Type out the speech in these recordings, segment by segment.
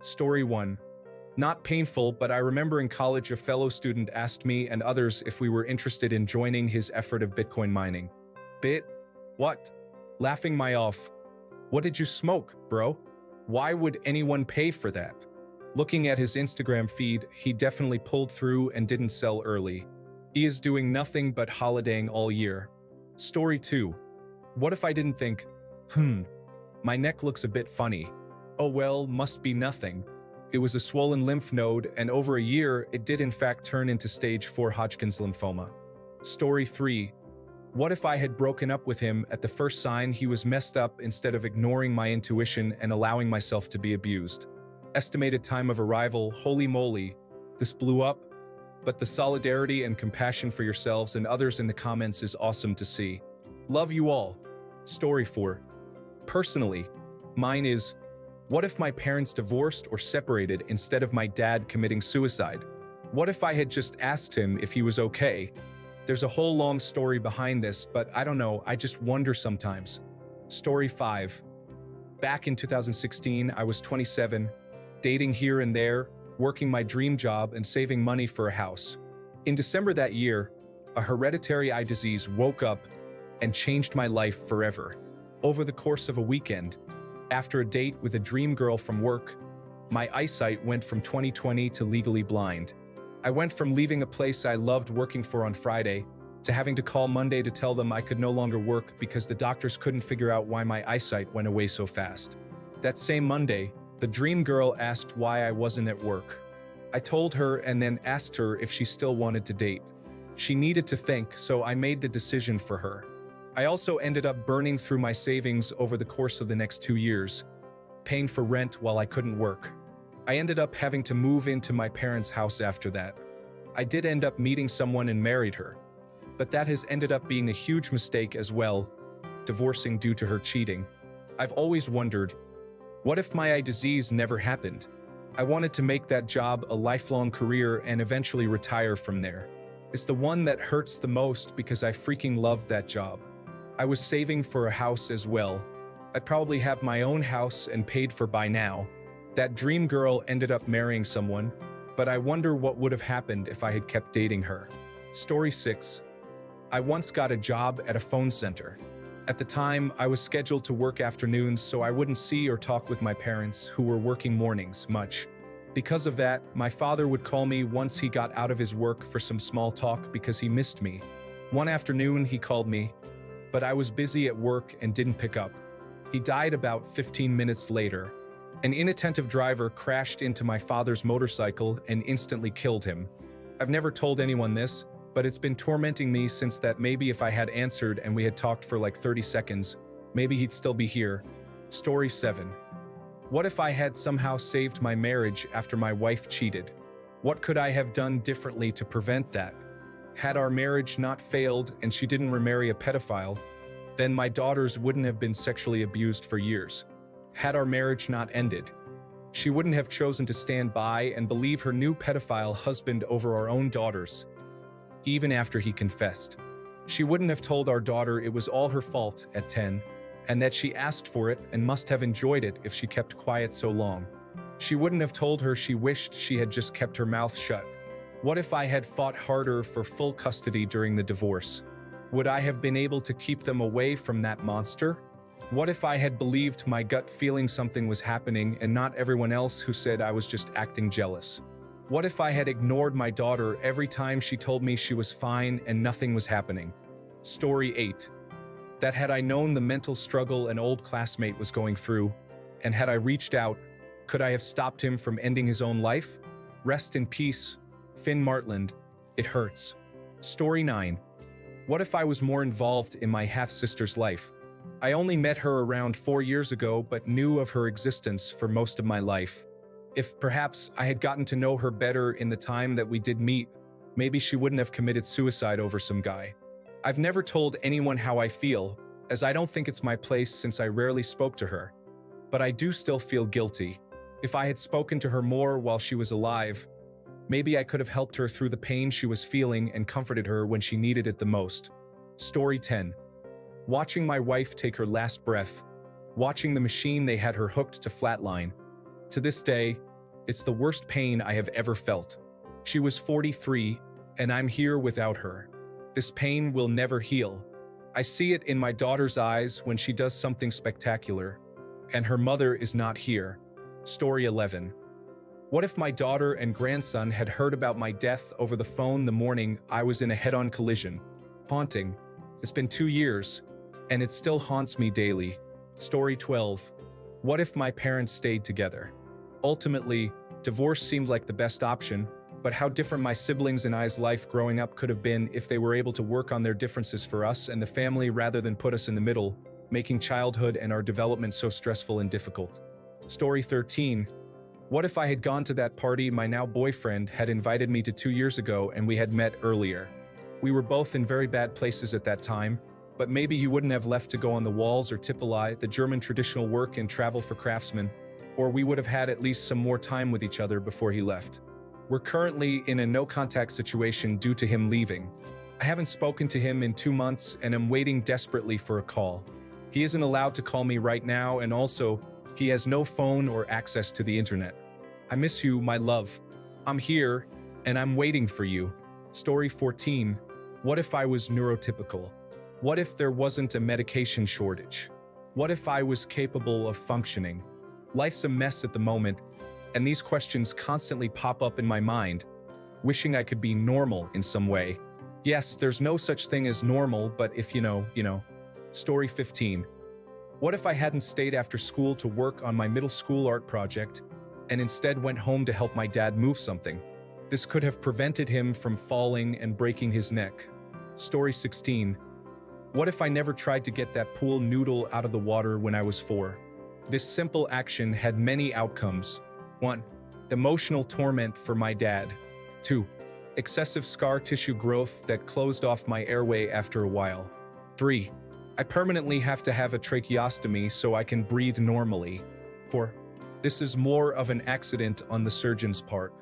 Story 1. Not painful, but I remember in college a fellow student asked me and others if we were interested in joining his effort of Bitcoin mining. What? Laughing my off. What did you smoke, bro? Why would anyone pay for that? Looking at his Instagram feed, he definitely pulled through and didn't sell early. He is doing nothing but holidaying all year. Story 2. What if I didn't think, my neck looks a bit funny. Oh well, must be nothing. It was a swollen lymph node, and over a year, it did in fact turn into stage 4 Hodgkin's lymphoma. Story 3. What if I had broken up with him at the first sign he was messed up instead of ignoring my intuition and allowing myself to be abused? Estimated time of arrival, holy moly, this blew up. But the solidarity and compassion for yourselves and others in the comments is awesome to see. Love you all. Story 4. Personally, mine is, what if my parents divorced or separated instead of my dad committing suicide? What if I had just asked him if he was okay? There's a whole long story behind this, but I don't know, I just wonder sometimes. Story 5. Back in 2016, I was 27, dating here and there, working my dream job and saving money for a house. In December that year, a hereditary eye disease woke up and changed my life forever. Over the course of a weekend, after a date with a dream girl from work, my eyesight went from 20/20 to legally blind. I went from leaving a place I loved working for on Friday to having to call Monday to tell them I could no longer work because the doctors couldn't figure out why my eyesight went away so fast. That same Monday, the dream girl asked why I wasn't at work. I told her and then asked her if she still wanted to date. She needed to think, so I made the decision for her. I also ended up burning through my savings over the course of the next 2 years, paying for rent while I couldn't work. I ended up having to move into my parents' house after that. I did end up meeting someone and married her, but that has ended up being a huge mistake as well, divorcing due to her cheating. I've always wondered, what if my eye disease never happened? I wanted to make that job a lifelong career and eventually retire from there. It's the one that hurts the most because I freaking love that job. I was saving for a house as well. I'd probably have my own house and paid for by now. That dream girl ended up marrying someone, but I wonder what would have happened if I had kept dating her. Story 6. I once got a job at a phone center. At the time, I was scheduled to work afternoons, so I wouldn't see or talk with my parents, who were working mornings, much. Because of that, my father would call me once he got out of his work for some small talk because he missed me. One afternoon, he called me, but I was busy at work and didn't pick up. He died about 15 minutes later. An inattentive driver crashed into my father's motorcycle and instantly killed him. I've never told anyone this, but it's been tormenting me since that. Maybe if I had answered and we had talked for like 30 seconds, maybe he'd still be here. Story 7. What if I had somehow saved my marriage after my wife cheated? What could I have done differently to prevent that? Had our marriage not failed and she didn't remarry a pedophile, then my daughters wouldn't have been sexually abused for years. Had our marriage not ended, she wouldn't have chosen to stand by and believe her new pedophile husband over our own daughters, even after he confessed. She wouldn't have told our daughter it was all her fault at 10, and that she asked for it and must have enjoyed it if she kept quiet so long. She wouldn't have told her she wished she had just kept her mouth shut. What if I had fought harder for full custody during the divorce? Would I have been able to keep them away from that monster? What if I had believed my gut feeling something was happening and not everyone else who said I was just acting jealous? What if I had ignored my daughter every time she told me she was fine and nothing was happening? Story 8. That had I known the mental struggle an old classmate was going through, and had I reached out, could I have stopped him from ending his own life? Rest in peace, Finn Martland. It hurts. Story 9. What if I was more involved in my half-sister's life? I only met her around 4 years ago, but knew of her existence for most of my life. If perhaps I had gotten to know her better in the time that we did meet, maybe she wouldn't have committed suicide over some guy. I've never told anyone how I feel, as I don't think it's my place since I rarely spoke to her. But I do still feel guilty. If I had spoken to her more while she was alive, maybe I could have helped her through the pain she was feeling and comforted her when she needed it the most. Story 10. Watching my wife take her last breath, watching the machine they had her hooked to flatline. To this day, It's the worst pain I have ever felt. She was 43, and I'm here without her. This pain will never heal. I see it in my daughter's eyes when she does something spectacular, and her mother is not here. Story 11. What if my daughter and grandson had heard about my death over the phone the morning I was in a head-on collision? Haunting. It's been 2 years, and it still haunts me daily. Story 12. What if my parents stayed together? Ultimately, divorce seemed like the best option, but how different my siblings and I's life growing up could have been if they were able to work on their differences for us and the family rather than put us in the middle, making childhood and our development so stressful and difficult. Story 13. What if I had gone to that party my now boyfriend had invited me to 2 years ago and we had met earlier? We were both in very bad places at that time, but maybe he wouldn't have left to go on the walls or Tippelei, the German traditional work and travel for craftsmen, or we would have had at least some more time with each other before he left. We're currently in a no-contact situation due to him leaving. I haven't spoken to him in 2 months and am waiting desperately for a call. He isn't allowed to call me right now, and also, he has no phone or access to the internet. I miss you, my love. I'm here, and I'm waiting for you. Story 14. What if I was neurotypical? What if there wasn't a medication shortage? What if I was capable of functioning? Life's a mess at the moment, and these questions constantly pop up in my mind, wishing I could be normal in some way. Yes, there's no such thing as normal, but if you know. Story 15. What if I hadn't stayed after school to work on my middle school art project, and instead went home to help my dad move something? This could have prevented him from falling and breaking his neck. Story 16. What if I never tried to get that pool noodle out of the water when I was 4? This simple action had many outcomes. 1. Emotional torment for my dad. 2. Excessive scar tissue growth that closed off my airway after a while. 3. I permanently have to have a tracheostomy so I can breathe normally. 4. This is more of an accident on the surgeon's part.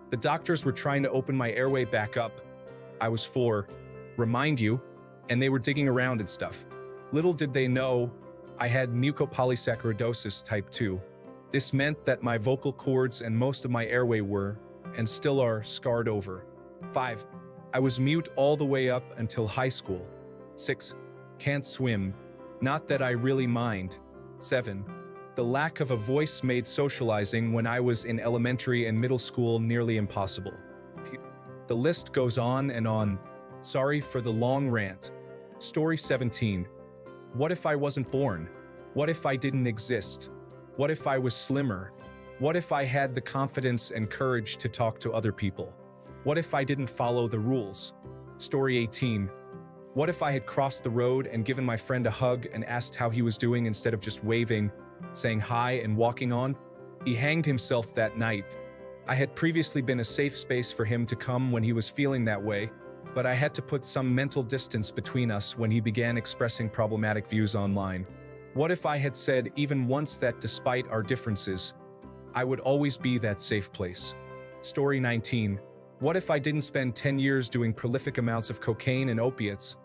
The doctors were trying to open my airway back up. I was 4, remind you, and they were digging around and stuff. Little did they know I had mucopolysaccharidosis type 2. This meant that my vocal cords and most of my airway were, and still are, scarred over. 5. I was mute all the way up until high school. 6. Can't swim. Not that I really mind. 7. The lack of a voice made socializing when I was in elementary and middle school nearly impossible. The list goes on and on. Sorry for the long rant. Story 17. What if I wasn't born? What if I didn't exist? What if I was slimmer? What if I had the confidence and courage to talk to other people? What if I didn't follow the rules? Story 18. What if I had crossed the road and given my friend a hug and asked how he was doing instead of just waving, saying hi and walking on? He hanged himself that night. I had previously been a safe space for him to come when he was feeling that way, but I had to put some mental distance between us when he began expressing problematic views online. What if I had said even once that despite our differences, I would always be that safe place? Story 19. What if I didn't spend 10 years doing prolific amounts of cocaine and opiates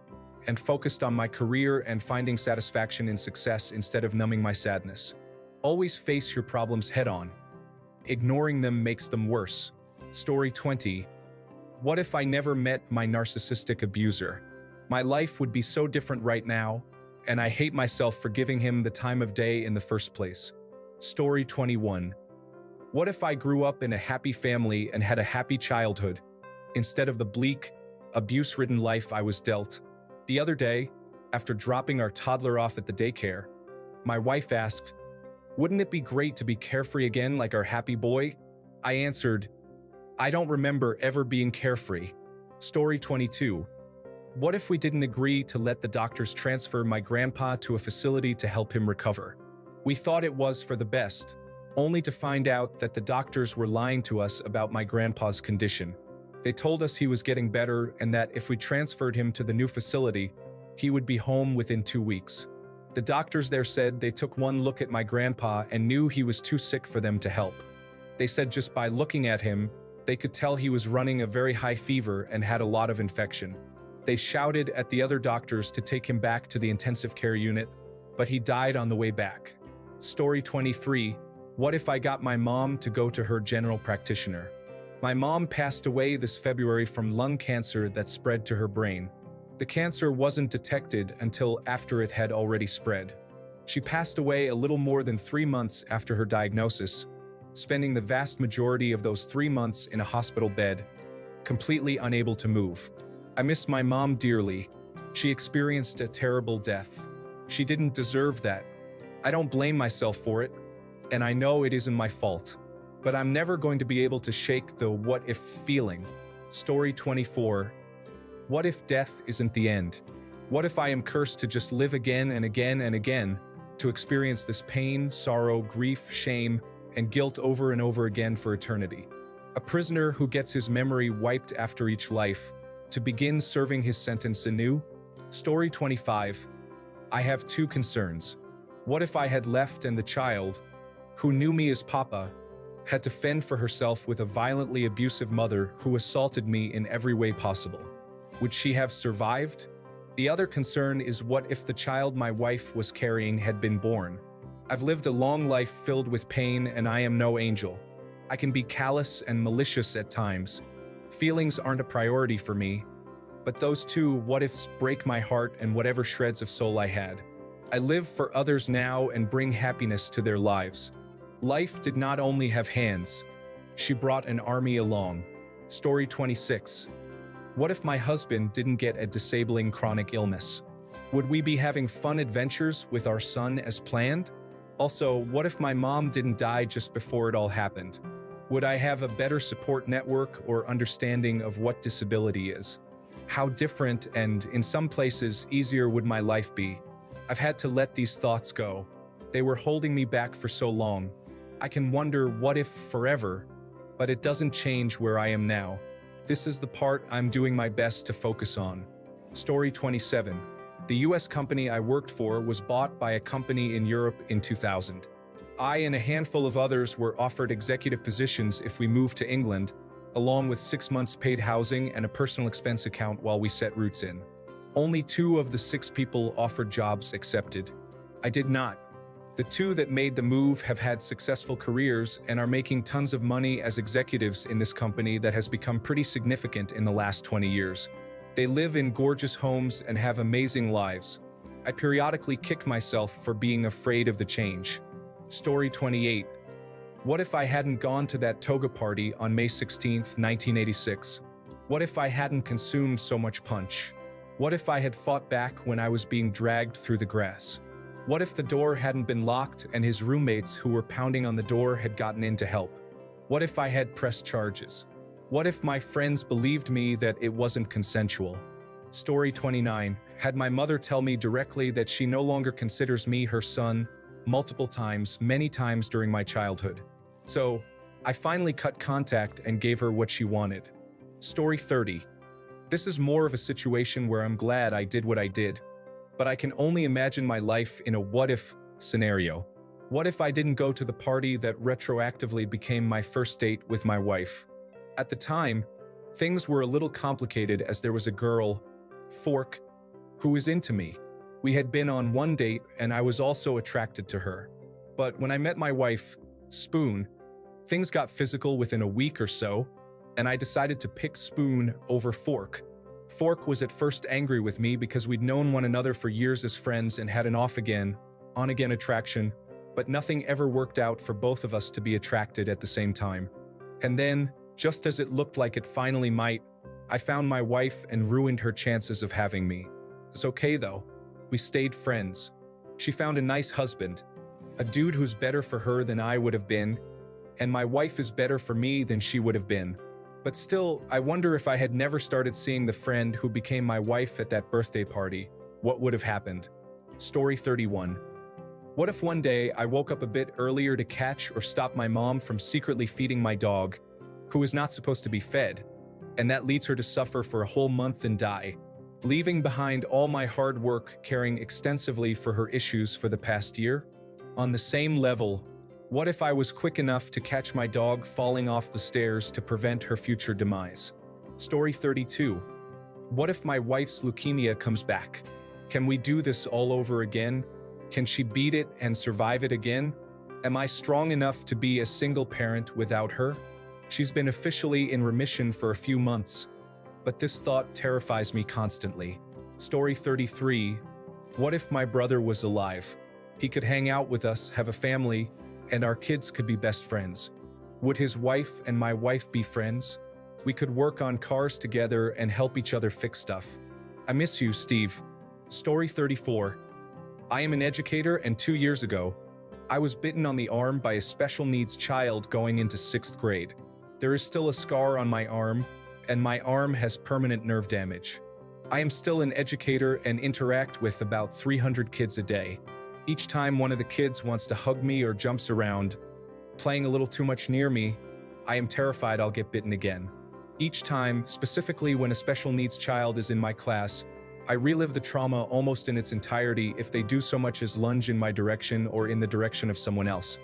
and focused on my career and finding satisfaction in success instead of numbing my sadness? Always face your problems head-on. Ignoring them makes them worse. Story 20. What if I never met my narcissistic abuser? My life would be so different right now, and I hate myself for giving him the time of day in the first place. Story 21. What if I grew up in a happy family and had a happy childhood, instead of the bleak, abuse-ridden life I was dealt? The other day, after dropping our toddler off at the daycare, my wife asked, "Wouldn't it be great to be carefree again like our happy boy?" I answered, "I don't remember ever being carefree." Story 22. What if we didn't agree to let the doctors transfer my grandpa to a facility to help him recover? We thought it was for the best, only to find out that the doctors were lying to us about my grandpa's condition. They told us he was getting better and that if we transferred him to the new facility, he would be home within 2 weeks. The doctors there said they took one look at my grandpa and knew he was too sick for them to help. They said just by looking at him, they could tell he was running a very high fever and had a lot of infection. They shouted at the other doctors to take him back to the intensive care unit, but he died on the way back. Story 23. What if I got my mom to go to her general practitioner? My mom passed away this February from lung cancer that spread to her brain. The cancer wasn't detected until after it had already spread. She passed away a little more than 3 months after her diagnosis, spending the vast majority of those 3 months in a hospital bed, completely unable to move. I miss my mom dearly. She experienced a terrible death. She didn't deserve that. I don't blame myself for it, and I know it isn't my fault. But I'm never going to be able to shake the what-if feeling. Story 24. What if death isn't the end? What if I am cursed to just live again and again and again, to experience this pain, sorrow, grief, shame, and guilt over and over again for eternity? A prisoner who gets his memory wiped after each life, to begin serving his sentence anew? Story 25. I have 2 concerns. What if I had left and the child, who knew me as Papa, had to fend for herself with a violently abusive mother who assaulted me in every way possible? Would she have survived? The other concern is, what if the child my wife was carrying had been born? I've lived a long life filled with pain, and I am no angel. I can be callous and malicious at times. Feelings aren't a priority for me, but those 2 what-ifs break my heart and whatever shreds of soul I had. I live for others now and bring happiness to their lives. Life did not only have hands. She brought an army along. Story 26. What if my husband didn't get a disabling chronic illness? Would we be having fun adventures with our son as planned? Also, what if my mom didn't die just before it all happened? Would I have a better support network or understanding of what disability is? How different and, in some places, easier would my life be? I've had to let these thoughts go. They were holding me back for so long. I can wonder what if forever, but it doesn't change where I am now. This is the part I'm doing my best to focus on. Story 27. The US company I worked for was bought by a company in Europe in 2000. I and a handful of others were offered executive positions if we moved to England, along with 6 months paid housing and a personal expense account while we set roots in. Only 2 of the 6 people offered jobs accepted. I did not. The 2 that made the move have had successful careers and are making tons of money as executives in this company that has become pretty significant in the last 20 years. They live in gorgeous homes and have amazing lives. I periodically kick myself for being afraid of the change. Story 28. What if I hadn't gone to that toga party on May 16, 1986? What if I hadn't consumed so much punch? What if I had fought back when I was being dragged through the grass? What if the door hadn't been locked and his roommates who were pounding on the door had gotten in to help? What if I had pressed charges? What if my friends believed me that it wasn't consensual? Story 29. Had my mother tell me directly that she no longer considers me her son, multiple times, many times during my childhood. So, I finally cut contact and gave her what she wanted. Story 30. This is more of a situation where I'm glad I did what I did, but I can only imagine my life in a what-if scenario. What if I didn't go to the party that retroactively became my first date with my wife? At the time, things were a little complicated as there was a girl, Fork, who was into me. We had been on one date and I was also attracted to her. But when I met my wife, Spoon, things got physical within a week or so, and I decided to pick Spoon over Fork. Fork was at first angry with me because we'd known one another for years as friends and had an on-again attraction, but nothing ever worked out for both of us to be attracted at the same time. And then, just as it looked like it finally might, I found my wife and ruined her chances of having me. It's okay though. We stayed friends. She found a nice husband, a dude who's better for her than I would have been, and my wife is better for me than she would have been. But still, I wonder if I had never started seeing the friend who became my wife at that birthday party, what would have happened? Story 31. What if one day I woke up a bit earlier to catch or stop my mom from secretly feeding my dog, who is not supposed to be fed, and that leads her to suffer for a whole month and die, leaving behind all my hard work caring extensively for her issues for the past year? On the same level, what if I was quick enough to catch my dog falling off the stairs to prevent her future demise? Story 32. What if my wife's leukemia comes back? Can we do this all over again? Can she beat it and survive it again? Am I strong enough to be a single parent without her? She's been officially in remission for a few months, but this thought terrifies me constantly. Story 33. What if my brother was alive? He could hang out with us, have a family, and our kids could be best friends. Would his wife and my wife be friends? We could work on cars together and help each other fix stuff. I miss you, Steve. Story 34. I am an educator, and 2 years ago, I was bitten on the arm by a special needs child going into 6th grade. There is still a scar on my arm, and my arm has permanent nerve damage. I am still an educator and interact with about 300 kids a day. Each time one of the kids wants to hug me or jumps around, playing a little too much near me, I am terrified I'll get bitten again. Each time, specifically when a special needs child is in my class, I relive the trauma almost in its entirety if they do so much as lunge in my direction or in the direction of someone else.